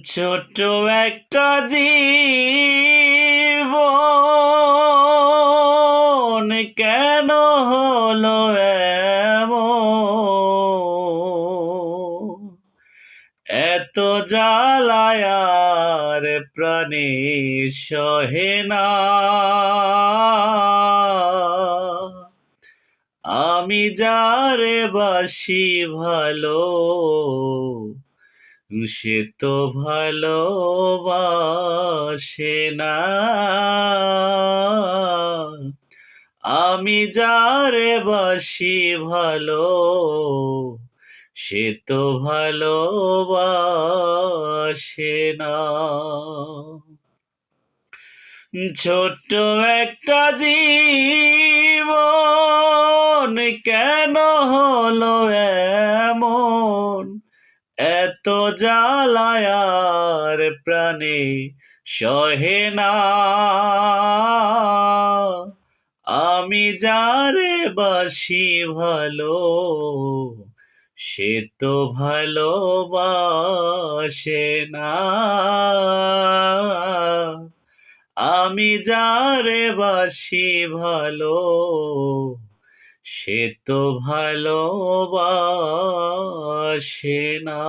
ছোট্ট একটা জীবন কেন হলো এমন? এত জ্বালায় আর প্রাণে সহে না। আমি যারে বাসি ভালো, সে তো ভালোবাসে না। আমি যারে বাসি ভালো, সে তো ভালোবাসে না। ছোট্ট একটা জীবন কেন হলো এমন? এত জ্বালায় আর প্রাণে সহে না। আমি যারে বাসি ভালো, সে তো ভালোবাসে না। আমি যারে বাসি ভালো, সে তো ভালোবাসে না।